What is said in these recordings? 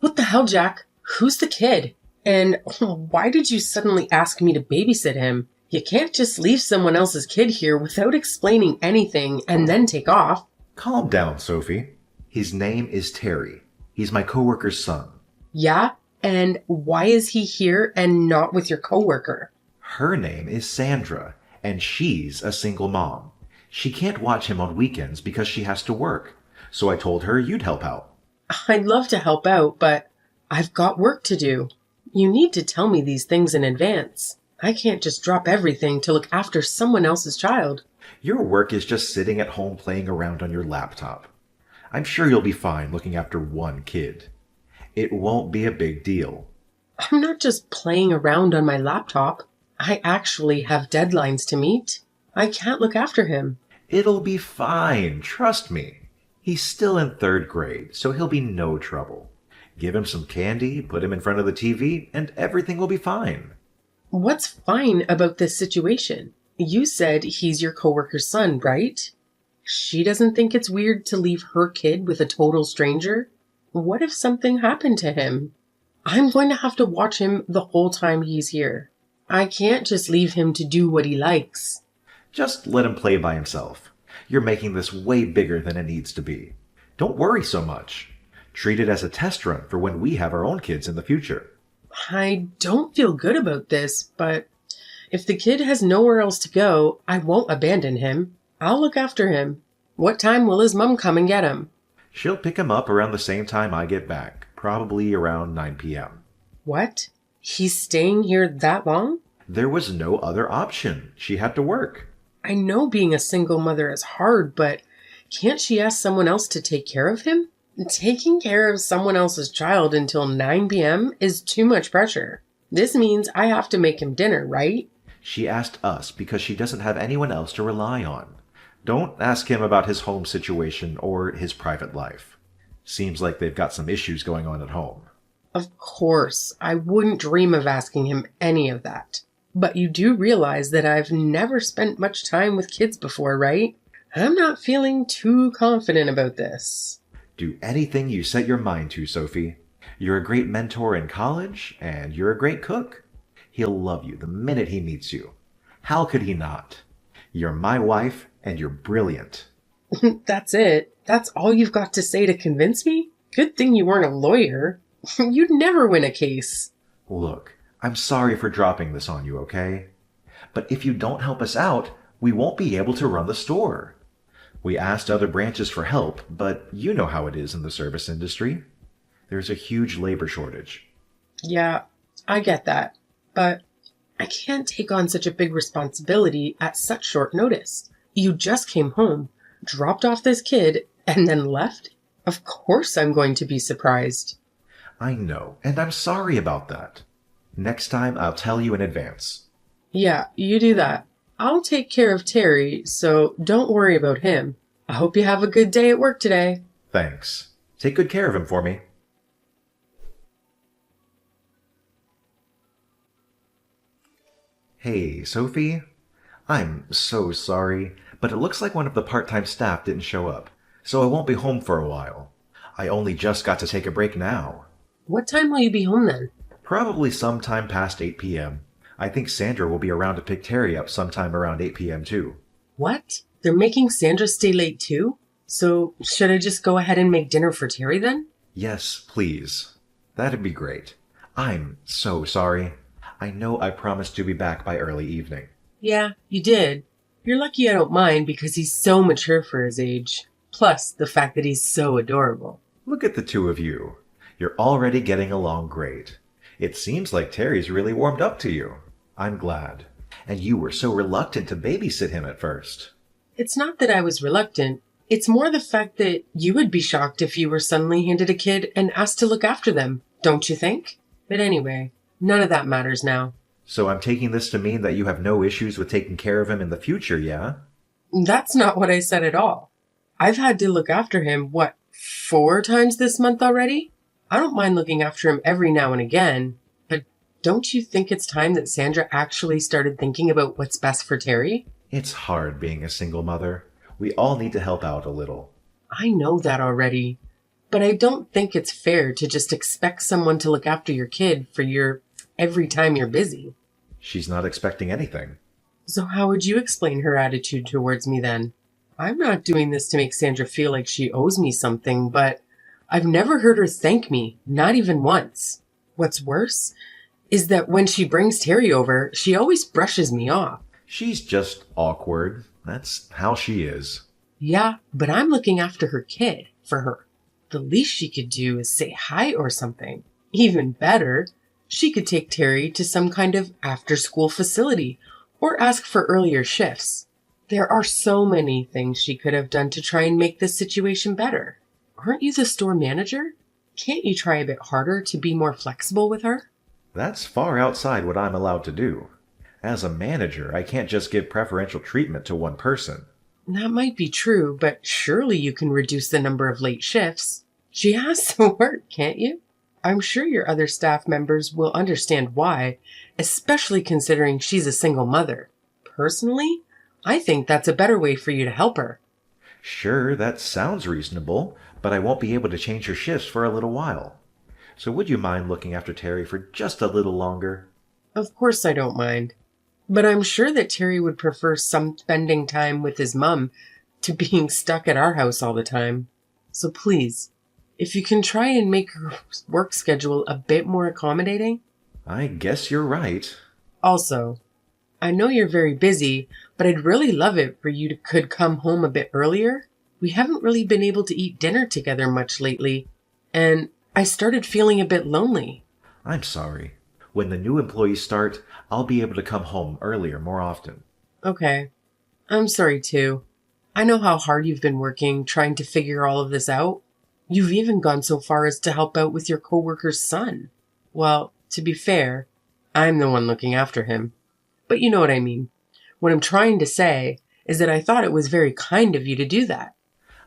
What the hell, Jack? Who's the kid? And why did you suddenly ask me to babysit him? You can't just leave someone else's kid here without explaining anything and then take off. Calm down, Sophie. His name is Terry. He's my coworker's son. Yeah? And why is he here and not with your coworker? Her name is Sandra, and she's a single mom. She can't watch him on weekends because she has to work. So I told her you'd help out. I'd love to help out, but I've got work to do. You need to tell me these things in advance. I can't just drop everything to look after someone else's child. Your work is just sitting at home playing around on your laptop. I'm sure you'll be fine looking after one kid. It won't be a big deal. I'm not just playing around on my laptop. I actually have deadlines to meet. I can't look after him. It'll be fine, trust me. He's still in 3rd grade, so he'll be no trouble. Give him some candy, put him in front of the TV, and everything will be fine. What's fine about this situation? You said he's your coworker's son, right? She doesn't think it's weird to leave her kid with a total stranger? What if something happened to him? I'm going to have to watch him the whole time he's here. I can't just leave him to do what he likes. Just let him play by himself. You're making this way bigger than it needs to be. Don't worry so much. Treat it as a test run for when we have our own kids in the future. I don't feel good about this, but if the kid has nowhere else to go, I won't abandon him. I'll look after him. What time will his mom come and get him? She'll pick him up around the same time I get back, probably around 9 p.m. What? He's staying here that long? There was no other option. She had to work. I know being a single mother is hard, but can't she ask someone else to take care of him? Taking care of someone else's child until 9 p.m. is too much pressure. This means I have to make him dinner, right? She asked us because she doesn't have anyone else to rely on. Don't ask him about his home situation or his private life. Seems like they've got some issues going on at home. Of course, I wouldn't dream of asking him any of that. But you do realize that I've never spent much time with kids before, right? I'm not feeling too confident about this. Do anything you set your mind to, Sophie. You're a great mentor in college, and you're a great cook. He'll love you the minute he meets you. How could he not? You're my wife, and you're brilliant. That's it? That's all you've got to say to convince me? Good thing you weren't a lawyer. You'd never win a case. Look, I'm sorry for dropping this on you, okay? But if you don't help us out, we won't be able to run the store. We asked other branches for help, but you know how it is in the service industry. There's a huge labor shortage. Yeah, I get that. But I can't take on such a big responsibility at such short notice. You just came home, dropped off this kid, and then left? Of course I'm going to be surprised. I know, and I'm sorry about that. Next time I'll tell you in advance. Yeah, you do that. I'll take care of Terry, so don't worry about him. I hope you have a good day at work today. Thanks. Take good care of him for me. Hey, Sophie. I'm so sorry, but it looks like one of the part-time staff didn't show up, so I won't be home for a while. I only just got to take a break now. What time will you be home then? Probably sometime past 8 p.m. I think Sandra will be around to pick Terry up sometime around 8 p.m. too. What? They're making Sandra stay late too? So should I just go ahead and make dinner for Terry then? Yes, please. That'd be great. I'm so sorry. I know I promised to be back by early evening. Yeah, you did. You're lucky I don't mind because he's so mature for his age. Plus, the fact that he's so adorable. Look at the two of you. You're already getting along great. It seems like Terry's really warmed up to you. I'm glad. And you were so reluctant to babysit him at first. It's not that I was reluctant. It's more the fact that you would be shocked if you were suddenly handed a kid and asked to look after them, don't you think? But anyway, none of that matters now. So I'm taking this to mean that you have no issues with taking care of him in the future, yeah? That's not what I said at all. I've had to look after him, 4 times this month already? I don't mind looking after him every now and again, but don't you think it's time that Sandra actually started thinking about what's best for Terry? It's hard being a single mother. We all need to help out a little. I know that already. But I don't think it's fair to just expect someone to look after your kid for your every time you're busy. She's not expecting anything. So how would you explain her attitude towards me then? I'm not doing this to make Sandra feel like she owes me something, but I've never heard her thank me, not even once. What's worse is that when she brings Terry over, she always brushes me off. She's just awkward. That's how she is. Yeah, but I'm looking after her kid for her. The least she could do is say hi or something. Even better, she could take Terry to some kind of after-school facility or ask for earlier shifts. There are so many things she could have done to try and make this situation better. Aren't you the store manager? Can't you try a bit harder to be more flexible with her? That's far outside what I'm allowed to do. As a manager, I can't just give preferential treatment to one person. That might be true, but surely you can reduce the number of late shifts. She has to work, can't you? I'm sure your other staff members will understand why, especially considering she's a single mother. Personally, I think that's a better way for you to help her. Sure, that sounds reasonable, but I won't be able to change her shifts for a little while. So would you mind looking after Terry for just a little longer? Of course I don't mind. But I'm sure that Terry would prefer some spending time with his mum to being stuck at our house all the time. So please, if you can try and make her work schedule a bit more accommodating. I guess you're right. Also, I know you're very busy, but I'd really love it for you to could come home a bit earlier. We haven't really been able to eat dinner together much lately, and I started feeling a bit lonely. I'm sorry. When the new employees start, I'll be able to come home earlier more often. Okay. I'm sorry too. I know how hard you've been working trying to figure all of this out. You've even gone so far as to help out with your coworker's son. Well, to be fair, I'm the one looking after him. But you know what I mean. What I'm trying to say is that I thought it was very kind of you to do that.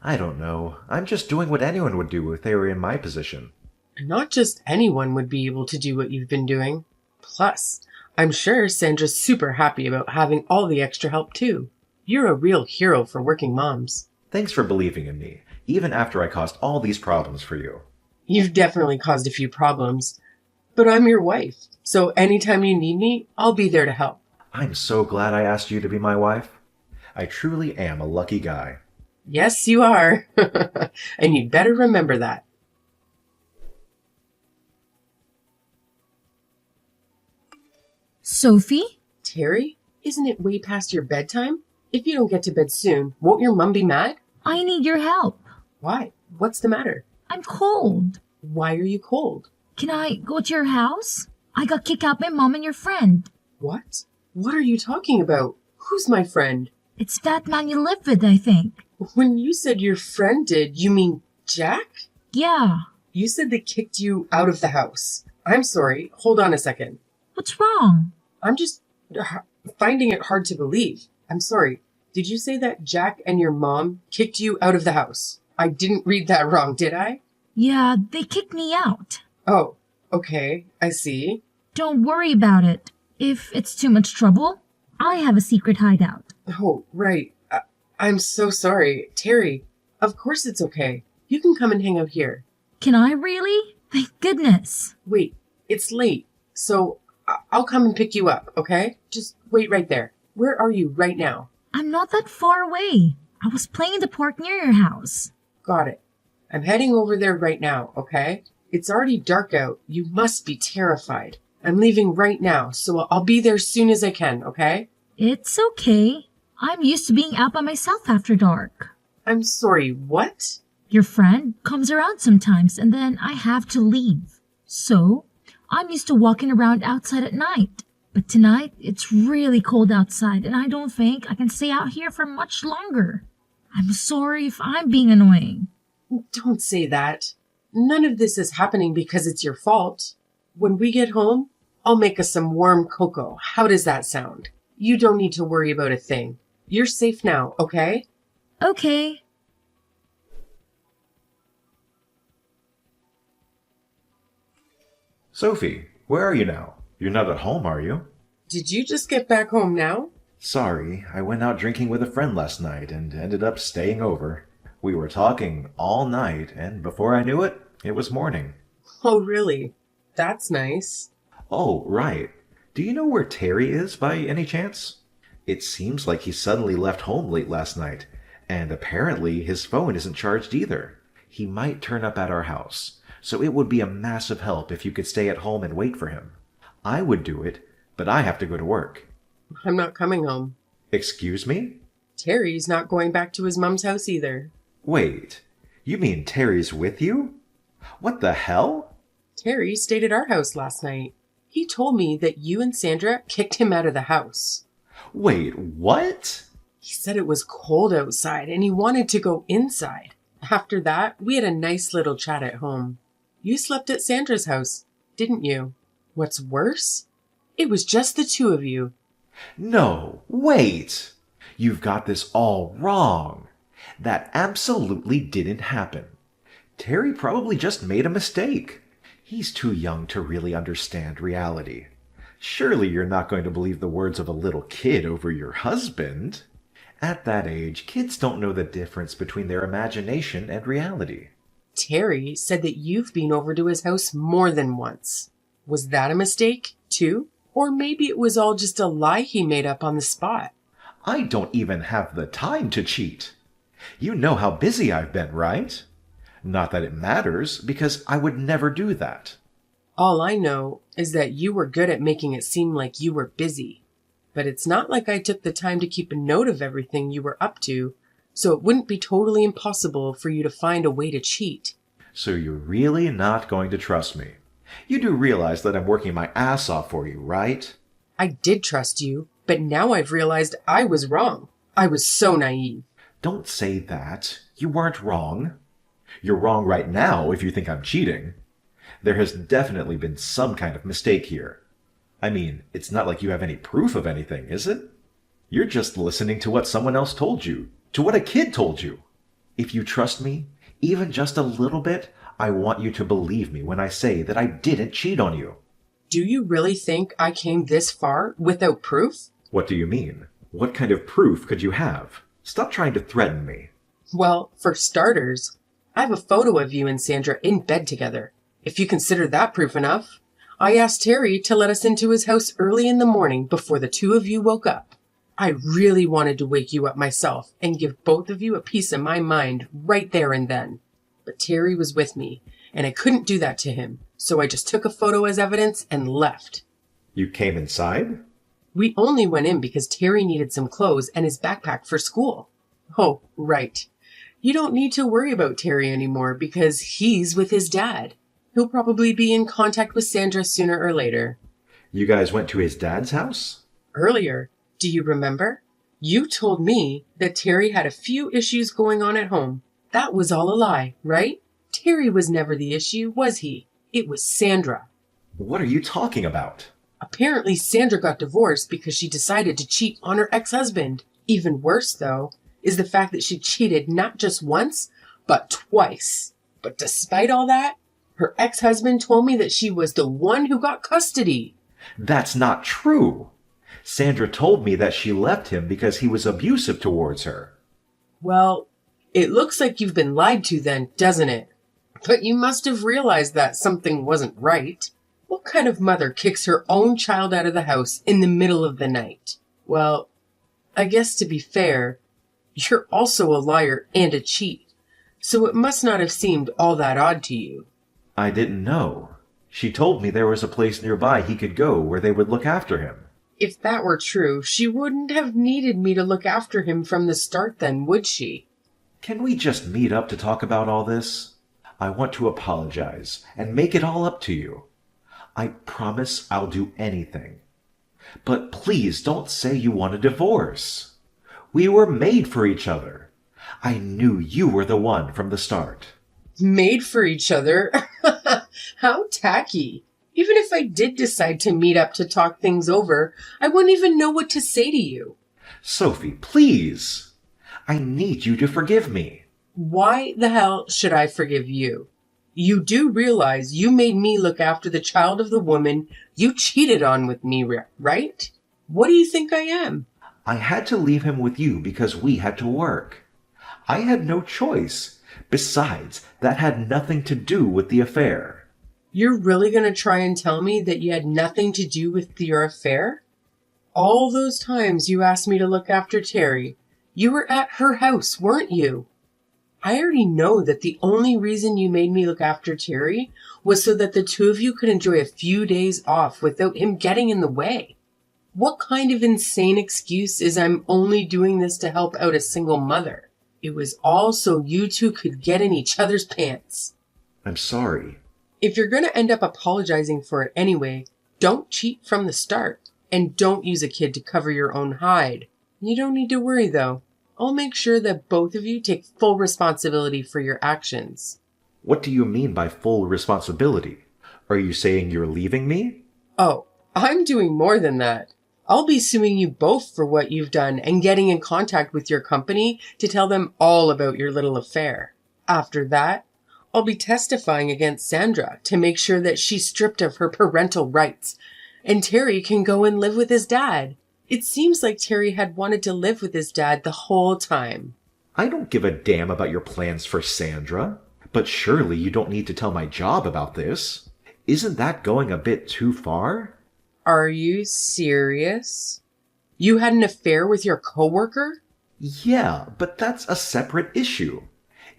I don't know. I'm just doing what anyone would do if they were in my position. Not just anyone would be able to do what you've been doing. Plus, I'm sure Sandra's super happy about having all the extra help too. You're a real hero for working moms. Thanks for believing in me, even after I caused all these problems for you. You've definitely caused a few problems. But I'm your wife, so anytime you need me, I'll be there to help. I'm so glad I asked you to be my wife. I truly am a lucky guy. Yes, you are. And you'd better remember that. Sophie? Terry, isn't it way past your bedtime? If you don't get to bed soon, won't your mum be mad? I need your help. Why? What's the matter? I'm cold. Why are you cold? Can I go to your house? I got kicked out by Mom and your friend. What? What are you talking about? Who's my friend? It's that man you live with, I think. When you said your friend did, you mean Jack? Yeah. You said they kicked you out of the house. I'm sorry. Hold on a second. What's wrong? I'm just finding it hard to believe. I'm sorry. Did you say that Jack and your mom kicked you out of the house? I didn't read that wrong, did I? Yeah, they kicked me out. Oh, okay. I see. Don't worry about it. If it's too much trouble, I have a secret hideout. Oh, right. I'm so sorry. Terry, of course it's okay. You can come and hang out here. Can I really? Thank goodness. Wait, it's late. So I'll come and pick you up, okay? Just wait right there. Where are you right now? I'm not that far away. I was playing in the park near your house. Got it. I'm heading over there right now, okay? It's already dark out. You must be terrified. I'm leaving right now, so I'll be there as soon as I can, okay? It's okay. I'm used to being out by myself after dark. I'm sorry, what? Your friend comes around sometimes and then I have to leave. So, I'm used to walking around outside at night. But tonight, it's really cold outside and I don't think I can stay out here for much longer. I'm sorry if I'm being annoying. Don't say that. None of this is happening because it's your fault. When we get home, I'll make us some warm cocoa. How does that sound? You don't need to worry about a thing. You're safe now, okay? Okay. Sophie, where are you now? You're not at home, are you? Did you just get back home now? Sorry, I went out drinking with a friend last night and ended up staying over. We were talking all night, and before I knew it, it was morning. Oh, really? That's nice. Oh, right. Do you know where Terry is by any chance? It seems like he suddenly left home late last night, and apparently his phone isn't charged either. He might turn up at our house, so it would be a massive help if you could stay at home and wait for him. I would do it, but I have to go to work. I'm not coming home. Excuse me? Terry's not going back to his mom's house either. Wait, you mean Terry's with you? What the hell? Terry stayed at our house last night. He told me that you and Sandra kicked him out of the house. Wait, what? He said it was cold outside and he wanted to go inside. After that, we had a nice little chat at home. You slept at Sandra's house, didn't you? What's worse? It was just the two of you. No, wait! You've got this all wrong. That absolutely didn't happen. Terry probably just made a mistake. He's too young to really understand reality. Surely you're not going to believe the words of a little kid over your husband. At that age, kids don't know the difference between their imagination and reality. Terry said that you've been over to his house more than once. Was that a mistake, too? Or maybe it was all just a lie he made up on the spot. I don't even have the time to cheat. You know how busy I've been, right? Not that it matters, because I would never do that. All I know is that you were good at making it seem like you were busy. But it's not like I took the time to keep a note of everything you were up to, so it wouldn't be totally impossible for you to find a way to cheat. So you're really not going to trust me. You do realize that I'm working my ass off for you, right? I did trust you, but now I've realized I was wrong. I was so naive. Don't say that. You weren't wrong. You're wrong right now if you think I'm cheating. There has definitely been some kind of mistake here. I mean, it's not like you have any proof of anything, is it? You're just listening to what someone else told you, to what a kid told you. If you trust me, even just a little bit, I want you to believe me when I say that I didn't cheat on you. Do you really think I came this far without proof? What do you mean? What kind of proof could you have? Stop trying to threaten me. Well, for starters, I have a photo of you and Sandra in bed together. If you consider that proof enough. I asked Terry to let us into his house early in the morning before the two of you woke up. I really wanted to wake you up myself and give both of you a piece of my mind right there and then. But Terry was with me, and I couldn't do that to him, so I just took a photo as evidence and left. You came inside? We only went in because Terry needed some clothes and his backpack for school. Oh, right. You don't need to worry about Terry anymore because he's with his dad. He'll probably be in contact with Sandra sooner or later. You guys went to his dad's house? Earlier, do you remember? You told me that Terry had a few issues going on at home. That was all a lie, right? Terry was never the issue, was he? It was Sandra. What are you talking about? Apparently, Sandra got divorced because she decided to cheat on her ex-husband. Even worse, though, is the fact that she cheated not just once, but twice. But despite all that, her ex-husband told me that she was the one who got custody. That's not true. Sandra told me that she left him because he was abusive towards her. Well, it looks like you've been lied to then, doesn't it? But you must have realized that something wasn't right. What kind of mother kicks her own child out of the house in the middle of the night? Well, I guess to be fair, you're also a liar and a cheat, so it must not have seemed all that odd to you. I didn't know. She told me there was a place nearby he could go where they would look after him. If that were true, she wouldn't have needed me to look after him from the start then, would she? Can we just meet up to talk about all this? I want to apologize and make it all up to you. I promise I'll do anything. But please don't say you want a divorce. We were made for each other. I knew you were the one from the start. Made for each other? How tacky. Even if I did decide to meet up to talk things over, I wouldn't even know what to say to you. Sophie, please. I need you to forgive me. Why the hell should I forgive you? You do realize you made me look after the child of the woman you cheated on with me, right? What do you think I am? I had to leave him with you because we had to work. I had no choice. Besides, that had nothing to do with the affair. You're really going to try and tell me that you had nothing to do with your affair? All those times you asked me to look after Terry, you were at her house, weren't you? I already know that the only reason you made me look after Terry was so that the two of you could enjoy a few days off without him getting in the way. What kind of insane excuse is I'm only doing this to help out a single mother? It was all so you two could get in each other's pants. I'm sorry. If you're going to end up apologizing for it anyway, don't cheat from the start. And don't use a kid to cover your own hide. You don't need to worry, though. I'll make sure that both of you take full responsibility for your actions. What do you mean by full responsibility? Are you saying you're leaving me? Oh, I'm doing more than that. I'll be suing you both for what you've done and getting in contact with your company to tell them all about your little affair. After that, I'll be testifying against Sandra to make sure that she's stripped of her parental rights and Terry can go and live with his dad. It seems like Terry had wanted to live with his dad the whole time. I don't give a damn about your plans for Sandra. But surely you don't need to tell my job about this. Isn't that going a bit too far? Are you serious? You had an affair with your coworker? Yeah, but that's a separate issue.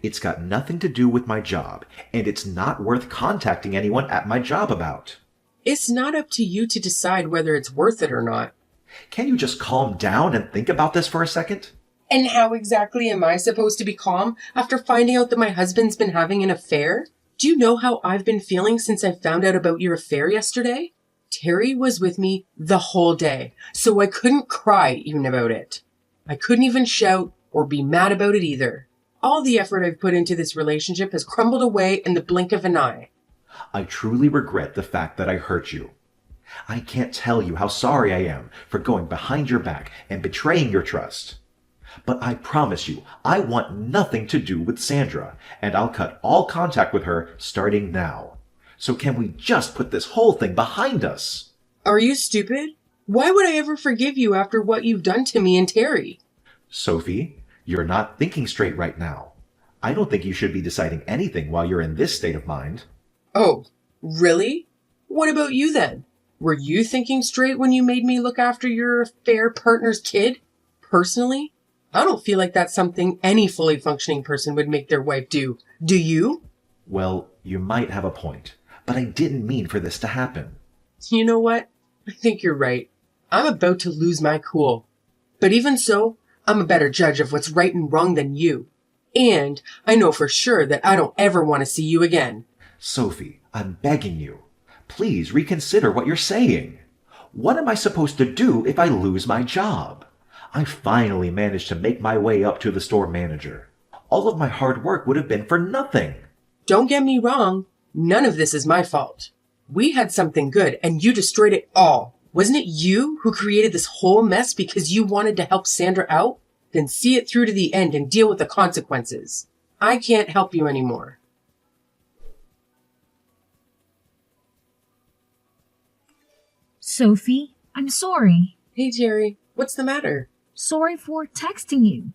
It's got nothing to do with my job, and it's not worth contacting anyone at my job about. It's not up to you to decide whether it's worth it or not. Can you just calm down and think about this for a second? And how exactly am I supposed to be calm after finding out that my husband's been having an affair? Do you know how I've been feeling since I found out about your affair yesterday? Terry was with me the whole day, so I couldn't cry even about it. I couldn't even shout or be mad about it either. All the effort I've put into this relationship has crumbled away in the blink of an eye. I truly regret the fact that I hurt you. I can't tell you how sorry I am for going behind your back and betraying your trust. But I promise you, I want nothing to do with Sandra, and I'll cut all contact with her starting now. So can we just put this whole thing behind us? Are you stupid? Why would I ever forgive you after what you've done to me and Terry? Sophie, you're not thinking straight right now. I don't think you should be deciding anything while you're in this state of mind. Oh, really? What about you then? Were you thinking straight when you made me look after your affair partner's kid? Personally, I don't feel like that's something any fully functioning person would make their wife do. Do you? Well, you might have a point, but I didn't mean for this to happen. You know what? I think you're right. I'm about to lose my cool. But even so, I'm a better judge of what's right and wrong than you. And I know for sure that I don't ever want to see you again. Sophie, I'm begging you. Please reconsider what you're saying. What am I supposed to do if I lose my job? I finally managed to make my way up to the store manager. All of my hard work would have been for nothing. Don't get me wrong. None of this is my fault. We had something good and you destroyed it all. Wasn't it you who created this whole mess because you wanted to help Sandra out? Then see it through to the end and deal with the consequences. I can't help you anymore. Sophie, I'm sorry. Hey, Terry, what's the matter? Sorry for texting you,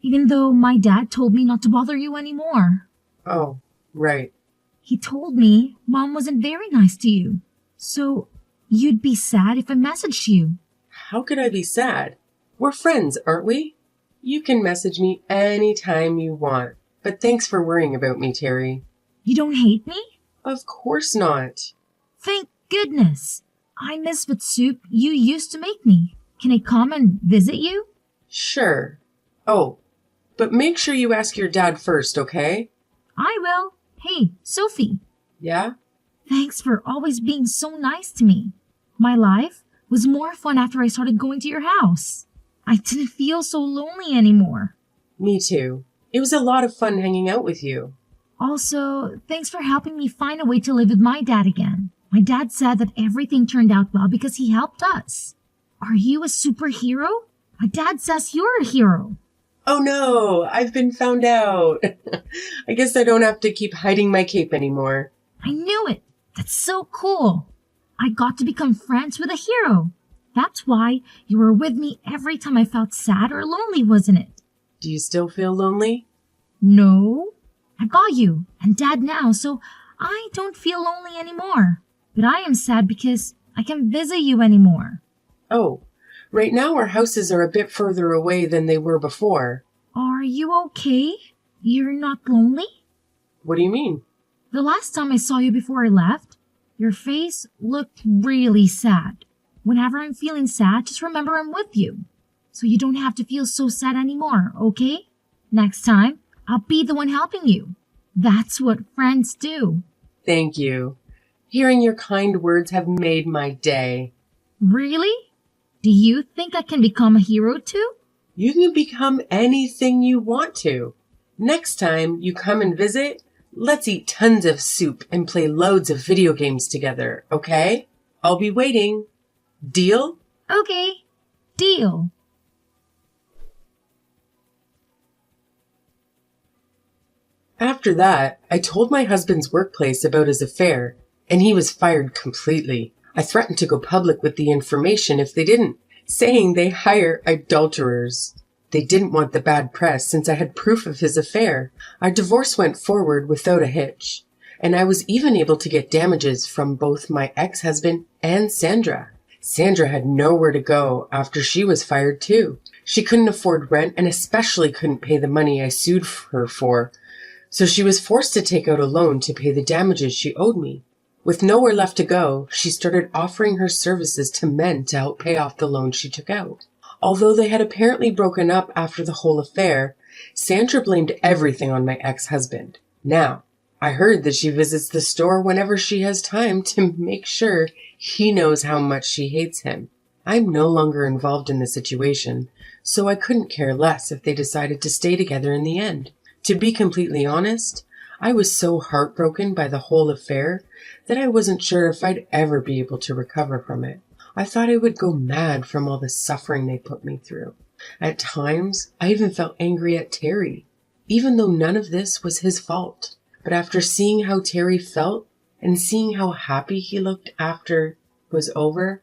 even though my dad told me not to bother you anymore. Oh, right. He told me Mom wasn't very nice to you, so you'd be sad if I messaged you. How could I be sad? We're friends, aren't we? You can message me anytime you want, but thanks for worrying about me, Terry. You don't hate me? Of course not. Thank goodness. I miss what soup you used to make me. Can I come and visit you? Sure. Oh, but make sure you ask your dad first, okay? I will. Hey, Sophie. Yeah? Thanks for always being so nice to me. My life was more fun after I started going to your house. I didn't feel so lonely anymore. Me too. It was a lot of fun hanging out with you. Also, thanks for helping me find a way to live with my dad again. My dad said that everything turned out well because he helped us. Are you a superhero? My dad says you're a hero. Oh no, I've been found out. I guess I don't have to keep hiding my cape anymore. I knew it. That's so cool. I got to become friends with a hero. That's why you were with me every time I felt sad or lonely, wasn't it? Do you still feel lonely? No, I've got you and Dad now, so I don't feel lonely anymore. But I am sad because I can't visit you anymore. Oh, right now our houses are a bit further away than they were before. Are you okay? You're not lonely? What do you mean? The last time I saw you before I left, your face looked really sad. Whenever I'm feeling sad, just remember I'm with you. So you don't have to feel so sad anymore, okay? Next time, I'll be the one helping you. That's what friends do. Thank you. Hearing your kind words have made my day. Really? Do you think I can become a hero too? You can become anything you want to. Next time you come and visit, let's eat tons of soup and play loads of video games together, okay? I'll be waiting. Deal? Okay, deal. After that, I told my husband's workplace about his affair, and he was fired completely. I threatened to go public with the information if they didn't, saying they hire adulterers. They didn't want the bad press since I had proof of his affair. Our divorce went forward without a hitch, and I was even able to get damages from both my ex-husband and Sandra. Sandra had nowhere to go after she was fired too. She couldn't afford rent and especially couldn't pay the money I sued her for, so she was forced to take out a loan to pay the damages she owed me. With nowhere left to go, she started offering her services to men to help pay off the loan she took out. Although they had apparently broken up after the whole affair, Sandra blamed everything on my ex-husband. Now, I heard that she visits the store whenever she has time to make sure he knows how much she hates him. I'm no longer involved in the situation, so I couldn't care less if they decided to stay together in the end. To be completely honest, I was so heartbroken by the whole affair that I wasn't sure if I'd ever be able to recover from it. I thought I would go mad from all the suffering they put me through. At times, I even felt angry at Terry, even though none of this was his fault. But after seeing how Terry felt and seeing how happy he looked after it was over,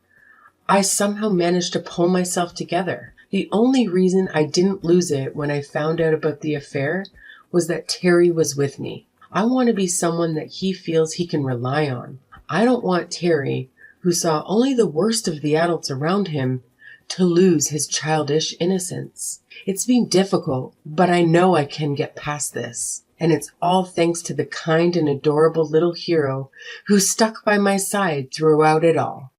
I somehow managed to pull myself together. The only reason I didn't lose it when I found out about the affair was that Terry was with me. I want to be someone that he feels he can rely on. I don't want Terry, who saw only the worst of the adults around him, to lose his childish innocence. It's been difficult, but I know I can get past this. And it's all thanks to the kind and adorable little hero who stuck by my side throughout it all.